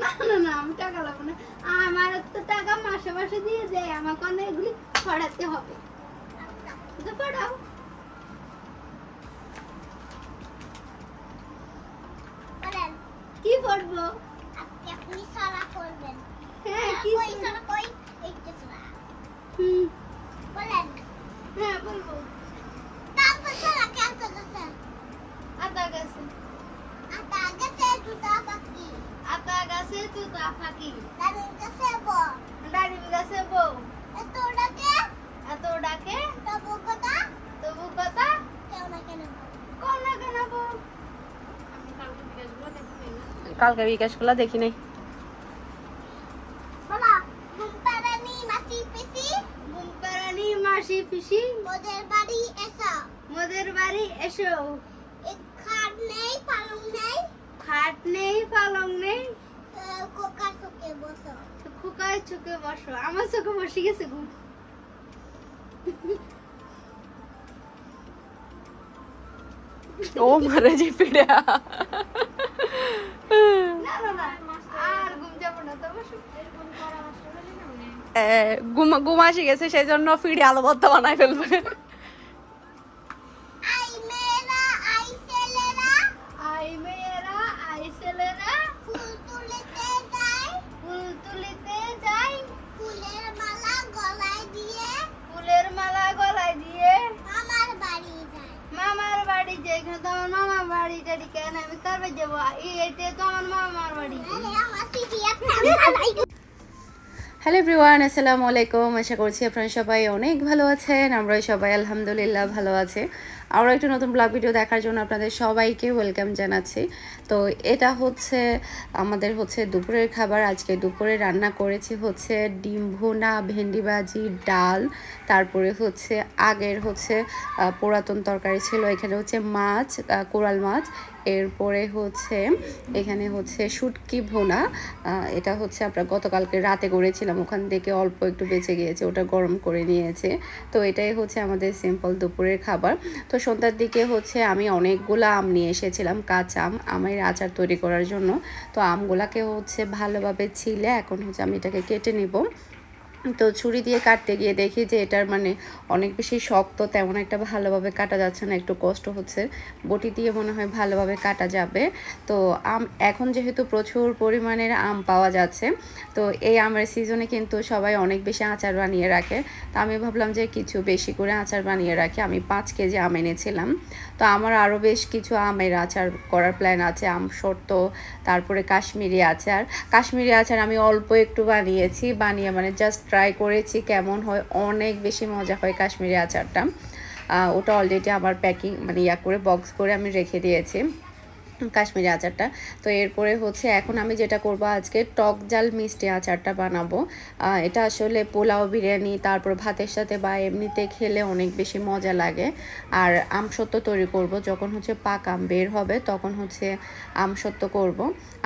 না না না, আমি টাকা লাগবো না। আমার তো টাকা মাসে মাসে দিয়ে দেয়, আমাকে অনেক এগুলি পড়াতে হবে। তো পড়াও। কি পড়বো? আপনি সারা করবেন। হ্যাঁ, কি সারা কই? এইটা সারা। বলেন। হ্যাঁ, বলবো। তারপর সারা কাছে কাছে। আতা গাছে। আতা গাছে জুতা পাখি। আতা গাছে জুতা পাখি। ডালিম গাছে বউ। ডালিম গাছে বউ। এত ডাকে। এত ডাকে। তবু কথা। তবু কথা। কেউ না কেন কোন না কেন বউ? কালকে বিকাশগুলো দেখি নাই। বলা ঘুমপাড়ানি মাসি পিসি। ঘুমপাড়ানি মাসি পিসি। মোদের বাড়ি এসো। মোদের বাড়ি এসো। এক খাট নেই পালং নেই। খাট নেই পালং নেই। কোকার চোখে বসো। খোকার চোখে বসো। আমার চোখে বসে গেছে ঘুম। ও মারে যে পিড়া। না না না, আর ঘুম যাবো না, তো বসো। ঘুম আসি গেছে, সেই জন্য ফিরে আলো বদ্ধ বানাই ফেলবে। আই মেয়েরা আই ছেলেরা। আই মেয়েরা আই ছেলেরা। ফুল তুলিতে যায়। ফুল তুলিতে যাই। ফুলের মালা গলায় দিয়ে। ফুলের মালা গলায় দিয়ে। আমার বাড়ি যায়। মামার বাড়ি যাই। এখানে তো আমার মামার বাড়ি টাড়ি কেন, আমি কবে যাবো? এইটা তো আমার মামার বাড়ি। আরে আমার চিঠি একটা। হ্যালো এভরিওয়ান, আসসালামু আলাইকুম। আশা করছি আপনারা সবাই অনেক ভালো আছেন। আমরা সবাই আলহামদুলিল্লাহ ভালো আছি। আরও একটা নতুন ব্লগ ভিডিও দেখার জন্য আপনাদের সবাইকে ওয়েলকাম জানাচ্ছি। তো এটা হচ্ছে আমাদের দুপুরের খাবার। আজকে দুপুরে রান্না করেছি ডিম ভুনা, ভেন্ডি ভাজি, ডাল, তারপরে আগের পুরাতন তরকারি ছিল। এখানে মাছ, কোরাল মাছ, এরপরে এখানে শুটকি ভুনা। এটা আমরা গতকালকে রাতে করেছিলাম, ওখান থেকে অল্প একটু বেঁচে গিয়েছে, ওটা গরম করে নিয়েছে। তো এটাই আমাদের সিম্পল দুপুরের খাবার। তো সন্ধ্যার দিকে আমি অনেকগুলো আম নিয়ে এসেছিলাম, কাঁচা আম, আমের আচার তৈরি করার জন্য। তো আমগুলাকে ভালোভাবে ছিলে এখন আমি এটাকে কেটে নিব। তো ছুরি দিয়ে কাটতে গিয়ে দেখি যে এটার অনেক বেশি শক্ত, তেমন একটা ভালোভাবে কাটা যাচ্ছে না, একটু কষ্ট হচ্ছে। বটি দিয়ে মনে হয় ভালোভাবে কাটা যাবে। তো এখন যেহেতু প্রচুর পরিমাণের আম পাওয়া যাচ্ছে, তো এই আমের সিজনে কিন্তু সবাই অনেক বেশি আচার বানিয়ে রাখে। তো আমি ভাবলাম যে কিছু বেশি করে আচার বানিয়ে রাখি। আমি 5 কেজি আম এনেছিলাম। তো আমার আরও বেশ কিছু আমের আচার করার প্ল্যান আছে। আম শর্ত, তারপরে কাশ্মীরি আচার। কাশ্মীরি আচার আমি অল্প একটু বানিয়েছি, বানিয়ে জাস্ট ট্রাই করেছি কেমন হয়। অনেক বেশি মজা হয় কাশ্মীরি আচারটা। ওটা অলরেডি আমার প্যাকিং করে বক্স করে আমি রেখে দিয়েছি কাশ্মীরি আচারটা। তো এরপরে এখন আমি যেটা করব, আজকে টক জাল মিষ্টি আচারটা বানাবো। এটা আসলে পোলাও, বিরিয়ানি, তারপর ভাতের সাথে বা এমনিতে খেলে অনেক বেশি মজা লাগে। আর আমসত্ত্ব তৈরি করব, যখন পাক আম বের হবে তখন আমসত্ত্ব করব।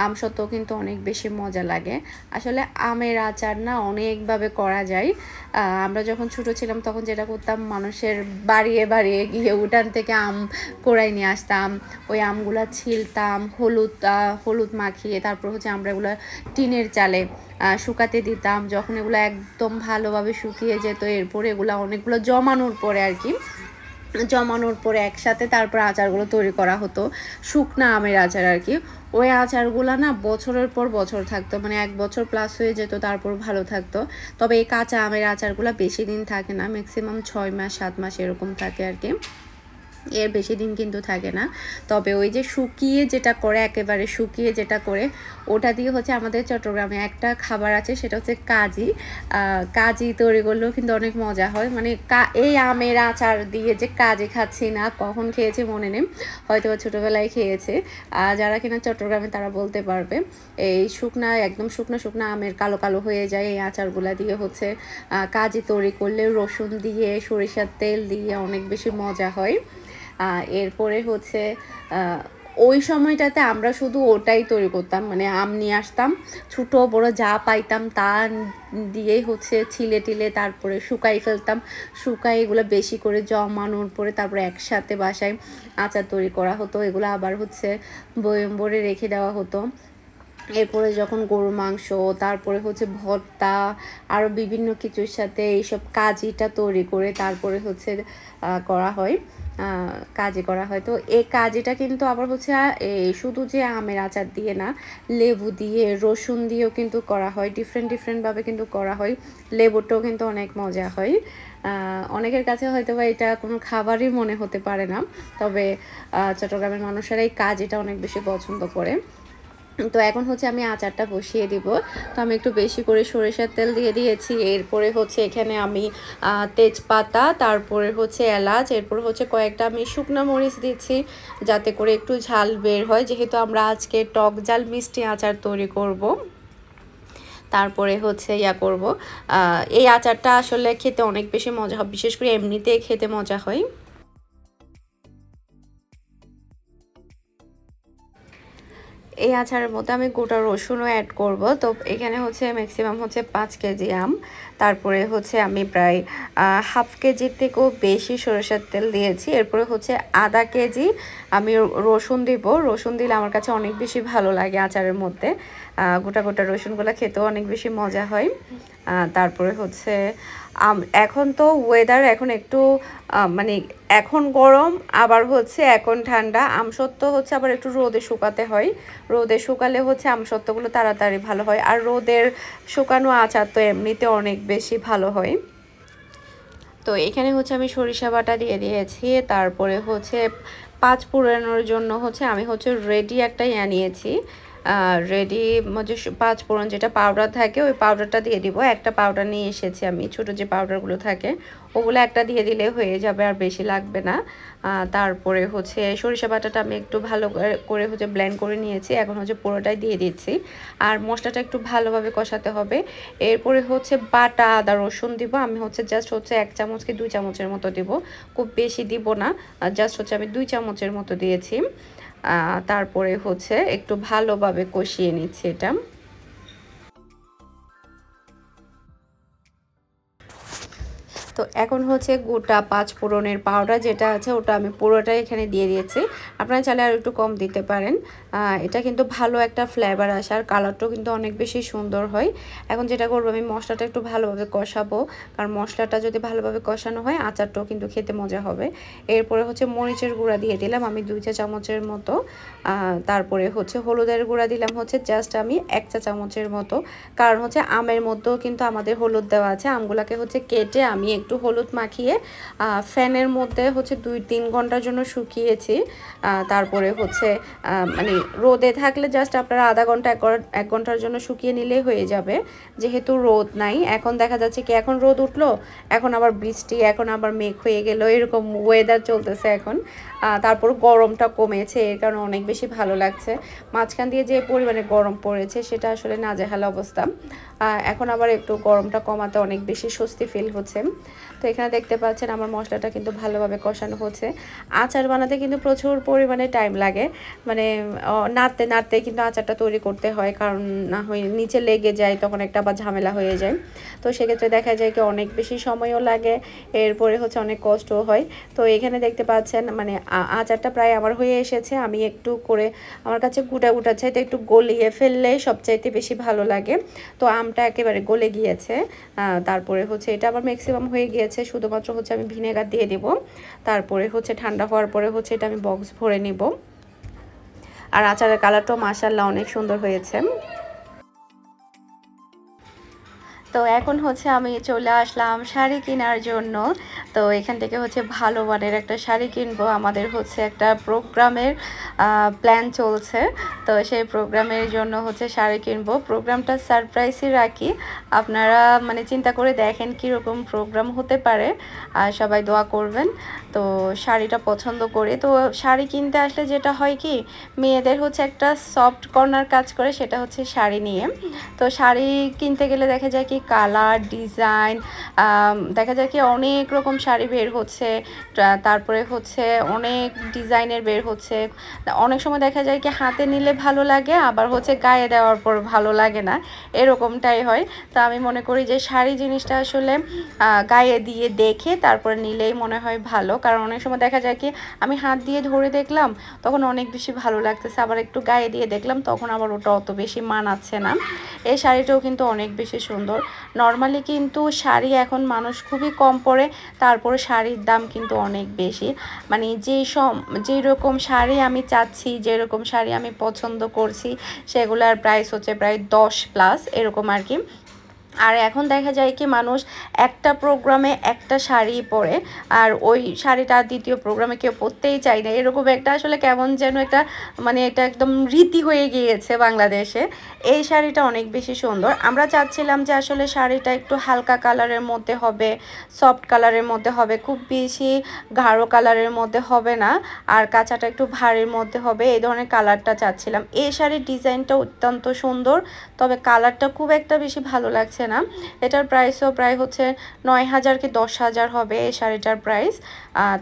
আমসত্ত্ব কিন্তু অনেক বেশি মজা লাগে। আসলে আমের আচার না অনেকভাবে করা যায়। আমরা যখন ছোটো ছিলাম তখন যেটা করতাম, মানুষের বাড়িয়ে বাড়িয়ে গিয়ে উঠান থেকে আম কোড়াই নিয়ে আসতাম, ওই আমগুলা ছিলতাম, হলুদ মাখিয়ে, তারপর আমরা এগুলো টিনের চালে শুকাতে দিতাম। যখন এগুলো একদম ভালোভাবে শুকিয়ে যেত, এরপরে এগুলো অনেকগুলো জমানোর পরে একসাথে তারপর আচারগুলো তৈরি করা হতো, শুকনা আমের আচার আর কি। ওই আচারগুলো না বছরের পর বছর থাকতো, 1 বছর প্লাস হয়ে যেত, তারপর ভালো থাকতো। তবে এই কাঁচা আমের আচারগুলো বেশি দিন থাকে না, ম্যাক্সিমাম 6 মাস 7 মাস এরকম থাকে আর কি, এর বেশি দিন কিন্তু থাকে না। তবে ওই যে শুকিয়ে যেটা করে, একেবারে শুকিয়ে যেটা করে, ওটা দিয়ে আমাদের চট্টগ্রামে একটা খাবার আছে, সেটা কাজি তৈরি করলেও কিন্তু অনেক মজা হয়। এই আমের আচার দিয়ে যে কাজি খাচ্ছি না, কখন খেয়েছে মনে নেই, হয়তো ছোটোবেলায় খেয়েছে। যারা কিনা চট্টগ্রামে তারা বলতে পারবে। এই একদম শুকনো আমের কালো কালো হয়ে যায়, এই আচারগুলা দিয়ে কাজি তৈরি করলে রসুন দিয়ে, সরিষার তেল দিয়ে অনেক বেশি মজা হয়। এরপরে ওই সময়টাতে আমরা শুধু ওটাই তৈরি করতাম, আম নিয়ে আসতাম, ছোটো বড়ো যা পাইতাম তা দিয়েই ছিলে টিলে তারপরে শুকাই ফেলতাম। শুকাই এগুলো বেশি করে জমানোর পরে তারপরে একসাথে বাসায় আচার তৈরি করা হতো। এগুলো আবার বয়ম ভরে রেখে দেওয়া হতো। এরপরে যখন গরুর মাংস, তারপরে হচ্ছে ভর্তা, আরও বিভিন্ন কিছুর সাথে এইসব কাজিটা তৈরি করে তারপরে হচ্ছে করা হয়, কাজি করা হয়। তো এই কাজিটা কিন্তু আবার হচ্ছে এই শুধু যে আমের আচার দিয়ে না, লেবু দিয়ে, রসুন দিয়েও কিন্তু করা হয়, ডিফারেন্টভাবে কিন্তু করা হয়। লেবুটাও কিন্তু অনেক মজা হয়। অনেকের কাছে হয়তো বা এটা কোনো খাবারই মনে হতে পারে না, তবে চট্টগ্রামের মানুষেরা এই কাজিটা অনেক বেশি পছন্দ করে। তো এখন হচ্ছে আমি আচারটা বসিয়ে দিব। তো আমি একটু বেশি করে সরিষার তেল দিয়ে দিয়েছি। এরপরে হচ্ছে এখানে আমি তেজপাতা, তারপরে হচ্ছে এলাচ, এরপর হচ্ছে কয়েকটা আমি শুকনো মরিচ দিচ্ছি যাতে করে একটু ঝাল বের হয়, যেহেতু আমরা আজকে টক ঝাল মিষ্টি আচার তৈরি করব। তারপরে হচ্ছে করব, এই আচারটা আসলে খেতে অনেক বেশি মজা হয়, বিশেষ করে এমনিতে খেতে মজা হয়। এই আচারের মধ্যে আমি গোটা রসুনও অ্যাড করব। তো এখানে হচ্ছে ম্যাক্সিমাম হচ্ছে 5 কেজি আম, তারপরে হচ্ছে আমি প্রায় হাফ কেজির থেকেও বেশি সরিষার তেল দিয়েছি। এরপরে হচ্ছে আধা কেজি আমি রসুন দিব। রসুন দিলে আমার কাছে অনেক বেশি ভালো লাগে আচারের মধ্যে, গোটা গোটা রসুনগুলো খেতেও অনেক বেশি মজা হয়। তারপরে হচ্ছে এখন তো ওয়েদার এখন একটু মানে এখন গরম, আবার হচ্ছে এখন ঠান্ডা। আমসত্ত্ব হচ্ছে আবার একটু রোদে শুকাতে হয়, রোদে শুকালে হচ্ছে আমসত্ত্বগুলো তাড়াতাড়ি ভালো হয়, আর রোদের শুকানো আচার তো এমনিতে অনেক বেশি ভালো হয়। তো এখানে হচ্ছে আমি সরিষা বাটা দিয়ে দিয়েছি। তারপরে হচ্ছে 5 ফোড়নের জন্য হচ্ছে আমি হচ্ছে রেডি একটা নিয়েছি, রেডি হচ্ছে 5 ফোড়ন যেটা পাউডার থাকে ওই পাউডারটা দিয়ে দিব। একটা পাউডার নিয়ে এসেছি আমি, ছোটো যে পাউডারগুলো থাকে ওগুলো একটা দিয়ে দিলে হয়ে যাবে, আর বেশি লাগবে না। তারপরে হচ্ছে সরিষা বাটাটা আমি একটু ভালো করে হচ্ছে ব্লেন্ড করে নিয়েছি, এখন হচ্ছে পুরোটাই দিয়ে দিচ্ছি। আর মশলাটা একটু ভালোভাবে কষাতে হবে। এরপরে হচ্ছে বাটা আদা রসুন দিব। আমি হচ্ছে জাস্ট হচ্ছে 1 চামচ কি 2 চামচের মতো দিব, খুব বেশি দিব না, জাস্ট হচ্ছে আমি 2 চামচের মতো দিয়েছি। তারপরে হচ্ছে একটু ভালোভাবে কষিয়ে নিচ্ছি এটা। তো এখন হচ্ছে গোটা 5 ফোড়নের পাউডার যেটা আছে ওটা আমি পুরোটাই এখানে দিয়ে দিয়েছি। আপনারা চাইলে আর একটু কম দিতে পারেন, এটা কিন্তু ভালো একটা ফ্লেভার আসে, আর কালারটাও কিন্তু অনেক বেশি সুন্দর হয়। এখন যেটা করবো আমি মশলাটা একটু ভালোভাবে কষাবো, কারণ মশলাটা যদি ভালোভাবে কষানো হয় আচারটাও কিন্তু খেতে মজা হবে। এরপরে হচ্ছে মরিচের গুঁড়া দিয়ে দিলাম আমি 2 চা চামচের মতো। তারপরে হচ্ছে হলুদের গুঁড়া দিলাম হচ্ছে জাস্ট আমি 1 চা চামচের মতো, কারণ হচ্ছে আমের মধ্যেও কিন্তু আমাদের হলুদ দেওয়া আছে। আমগুলাকে হচ্ছে কেটে আমি একটু হলুদ মাখিয়ে ফ্যানের মধ্যে হচ্ছে 2-3 ঘন্টার জন্য শুকিয়েছি। তারপরে হচ্ছে মানে রোদে থাকলে জাস্ট আপনারা আধা ঘন্টা 1 ঘন্টার জন্য শুকিয়ে নিলেই হয়ে যাবে, যেহেতু রোদ নাই। এখন দেখা যাচ্ছে কি এখন রোদ উঠলো, এখন আবার বৃষ্টি, এখন আবার মেঘ হয়ে গেল, এরকম ওয়েদার চলতেছে এখন। তারপর গরমটা কমেছে, এর কারণে অনেক বেশি ভালো লাগছে। মাঝখান দিয়ে যে পরিমাণে গরম পড়েছে সেটা আসলে নাজেহাল অবস্থা। এখন আবার একটু গরমটা কমাতে অনেক বেশি স্বস্তি ফিল হচ্ছে। তো এখানে দেখতে পাচ্ছেন আমার মশলাটা কিন্তু ভালোভাবে কষানো হচ্ছে। আচার বানাতে কিন্তু প্রচুর পরিমাণে টাইম লাগে, মানে নাড়তে নাড়তে কিন্তু আচারটা তৈরি করতে হয়, কারণ না হয় নিচে লেগে যায়, তখন একটা আবার ঝামেলা হয়ে যায়। তো সেক্ষেত্রে দেখা যায় কি অনেক বেশি সময়ও লাগে, এরপরে হচ্ছে অনেক কষ্টও হয়। তো এখানে দেখতে পাচ্ছেন মানে আচারটা প্রায় আমার হয়ে এসেছে। আমি একটু করে আমার কাছে গোটা চাইতে একটু গলিয়ে ফেললে সবচাইতে বেশি ভালো লাগে। তো আমটা একেবারে গলে গিয়েছে। তারপরে হচ্ছে এটা আবার ম্যাক্সিমাম হয়ে গিয়েছে, শুধুমাত্র হচ্ছে আমি ভিনেগার দিয়ে দেব। তারপরে হচ্ছে ঠান্ডা হওয়ার পরে হচ্ছে এটা আমি বক্স ভরে নিব। আর আচারের কালারটাও মাশাআল্লাহ অনেক সুন্দর হয়েছে। তো এখন হচ্ছে আমি চলে আসলাম শাড়ি কেনার জন্য। তো এখান থেকে হচ্ছে ভালো মানের একটা শাড়ি কিনবো। আমাদের হচ্ছে একটা প্রোগ্রামের প্ল্যান চলছে, তো সেই প্রোগ্রামের জন্য হচ্ছে শাড়ি কিনবো। প্রোগ্রামটা সারপ্রাইজই রাখি, আপনারা মানে চিন্তা করে দেখেন কীরকম প্রোগ্রাম হতে পারে, আর সবাই দোয়া করবেন। তো শাড়িটা পছন্দ করে, তো শাড়ি কিনতে আসলে যেটা হয় কি মেয়েদের হচ্ছে একটা সফট কর্নার কাজ করে, সেটা হচ্ছে শাড়ি নিয়ে। তো শাড়ি কিনতে গেলে দেখা যায় কি কালার ডিজাইন, দেখা যায় কি অনেক রকম শাড়ি বের হচ্ছে, তারপরে হচ্ছে অনেক ডিজাইনের বের হচ্ছে। অনেক সময় দেখা যায় কি হাতে নিলে ভালো লাগে, আবার হচ্ছে গায়ে দেওয়ার পর ভালো লাগে না, এরকমটাই হয়। তো আমি মনে করি যে শাড়ি জিনিসটা আসলে গায়ে দিয়ে দেখে তারপরে নিলেই মনে হয় ভালো, কারণ অনেক সময় দেখা যায় কি আমি হাত দিয়ে ধরে দেখলাম তখন অনেক বেশি ভালো লাগতেছে, আবার একটু গায়ে দিয়ে দেখলাম তখন আবার ওটা অত বেশি মানাচ্ছে না। এই শাড়িটাও কিন্তু অনেক বেশি সুন্দর। নর্মালি কিন্তু শাড়ি এখন মানুষ খুবই কম পরে, তারপরে শাড়ির দাম কিন্তু অনেক বেশি। মানে যেই রকম শাড়ি আমি চাচ্ছি, যেরকম শাড়ি আমি পছন্দ করছি, সেগুলোর প্রাইস হচ্ছে প্রায় 10+ এরকম আর কি। আর এখন দেখা যায় কি মানুষ একটা প্রোগ্রামে একটা শাড়ি পরে, আর ওই শাড়িটা দ্বিতীয় প্রোগ্রামে কেউ পরতেই চায় না, এরকম একটা আসলে কেমন যেন একটা মানে এটা একদম রীতি হয়ে গিয়েছে বাংলাদেশে। এই শাড়িটা অনেক বেশি সুন্দর। আমরা চাচ্ছিলাম যে আসলে শাড়িটা একটু হালকা কালারের মধ্যে হবে, সফট কালারের মধ্যে হবে, খুব বেশি গাঢ় কালারের মধ্যে হবে না, আর কাঁচাটা একটু ভারীর মধ্যে হবে, এই ধরনের কালারটা চাচ্ছিলাম। এই শাড়ির ডিজাইনটা অত্যন্ত সুন্দর, তবে কালারটা খুব একটা বেশি ভালো লাগছে না। এটার প্রাইসও প্রায় হচ্ছে 9,000 কি 10,000 হবে এই শাড়িটার প্রাইস।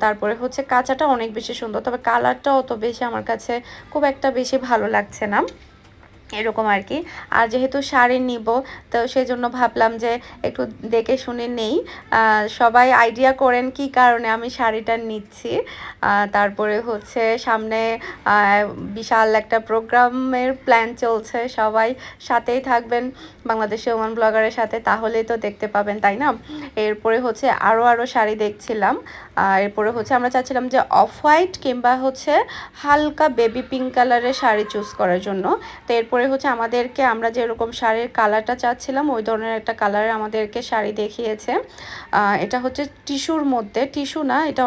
তারপরে হচ্ছে কাঁচাটা অনেক বেশি সুন্দর, তবে কালারটা অত বেশি আমার কাছে খুব একটা বেশি ভালো লাগছে না, এরকম আর কি। আর যেহেতু শাড়ি নিব, তো সেই জন্য ভাবলাম যে একটু দেখে শুনে নেই। সবাই আইডিয়া করেন কি কারণে আমি শাড়িটা নিচ্ছি। তারপরে হচ্ছে সামনে বিশাল একটা প্রোগ্রামের প্ল্যান চলছে, সবাই সাথেই থাকবেন বাংলাদেশি ওমান ব্লগারের সাথে, তাহলেই তো দেখতে পাবেন, তাই না? এরপরে হচ্ছে আরও শাড়ি দেখছিলাম। এরপরে হচ্ছে আমরা চাচ্ছিলাম যে অফ হোয়াইট কিংবা হচ্ছে হালকা বেবি পিঙ্ক কালারের শাড়ি চুজ করার জন্য। তো এরপরে হচ্ছে আমরা যেরকম শাড়ির কালারটা চাচ্ছিলাম ওই ধরনের একটা কালারের আমাদেরকে শাড়ি দেখিয়েছে। এটা হচ্ছে টিস্যুর মধ্যে, টিস্যু না এটা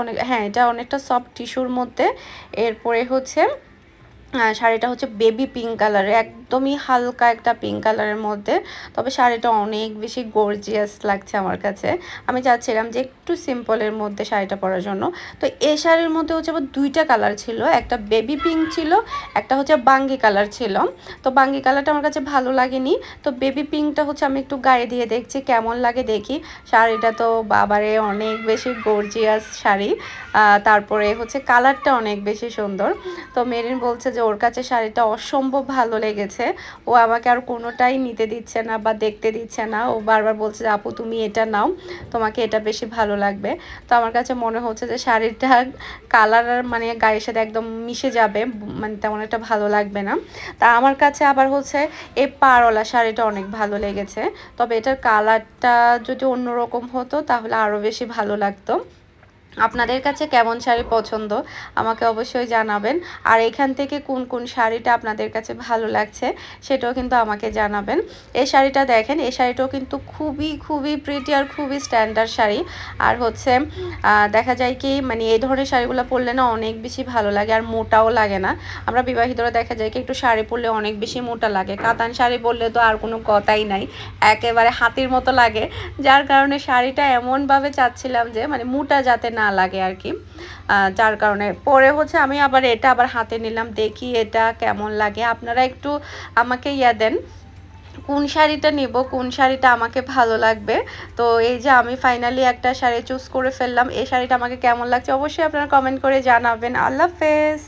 এটা অনেকটা সফট টিস্যুর মধ্যে। এরপরে হচ্ছে শাড়িটা হচ্ছে বেবি পিঙ্ক কালারের, একদমই হালকা একটা পিঙ্ক কালারের মধ্যে, তবে শাড়িটা অনেক বেশি গর্জিয়াস লাগছে আমার কাছে। আমি চাচ্ছিলাম যে একটু সিম্পলের মধ্যে শাড়িটা পরার জন্য। তো এই শাড়ির মধ্যে হচ্ছে আবার দুইটা কালার ছিল, একটা বেবি পিঙ্ক ছিল, একটা হচ্ছে বাঙ্গি কালার ছিল। তো বাঙ্গি কালারটা আমার কাছে ভালো লাগেনি, তো বেবি পিঙ্কটা হচ্ছে আমি একটু গায়ে দিয়ে দেখছি কেমন লাগে দেখি। শাড়িটা তো বাবারে অনেক বেশি গর্জিয়াস শাড়ি, তারপরে হচ্ছে কালারটা অনেক বেশি সুন্দর। তো মেরিন বলছে যে ওর কাছে শাড়িটা অসম্ভব ভালো লেগেছে, ও আমাকে আর কোনোটাই নিতে দিচ্ছে না বা দেখতে দিচ্ছে না, ও বারবার বলছে যে আপু তুমি এটা নাও, তোমাকে এটা বেশি ভালো লাগবে। তো আমার কাছে মনে হচ্ছে যে শাড়িটা কালার মানে গায়ের সাথে একদম মিশে যাবে, মানে তেমন একটা ভালো লাগবে না। তা আমার কাছে আবার হচ্ছে এই পাড়ওয়ালা শাড়িটা অনেক ভালো লেগেছে, তবে এটার কালারটা যদি অন্যরকম হতো তাহলে আরও বেশি ভালো লাগতো। আপনাদের কাছে কেমন শাড়ি পছন্দ আমাকে অবশ্যই জানাবেন, আর এখান থেকে কোন কোন শাড়িটা আপনাদের কাছে ভালো লাগছে সেটাও কিন্তু আমাকে জানাবেন। এই শাড়িটা দেখেন, এই শাড়িটাও কিন্তু খুবই খুবই প্রিটি আর খুবই স্ট্যান্ডার্ড শাড়ি। আর হচ্ছে দেখা যায় কি মানে এই ধরনের শাড়িগুলো পরলে না অনেক বেশি ভালো লাগে, আর মোটাও লাগে না। আমরা বিবাহিতরা দেখা যায় কি একটু শাড়ি পরলে অনেক বেশি মোটা লাগে, কাতান শাড়ি পরলে তো আর কোনো কথাই নাই, একেবারে হাতির মতো লাগে। যার কারণে শাড়িটা এমনভাবে চাচ্ছিলাম যে মানে মোটা যাতে না লাগে আর কি, যার কারণে পরে হচ্ছে আমি আবার এটা আবার হাতে নিলাম, দেখি এটা কেমন লাগে। আপনারা একটু আমাকে দেন কোন শাড়িটা নেব, কোন শাড়িটা আমাকে ভালো লাগবে। তো এই যে আমি ফাইনালি একটা শাড়ি চুজ করে ফেললাম, এই শাড়িটা আমাকে কেমন লাগছে অবশ্যই আপনারা কমেন্ট করে জানাবেন। আল্লাহ হাফেজ।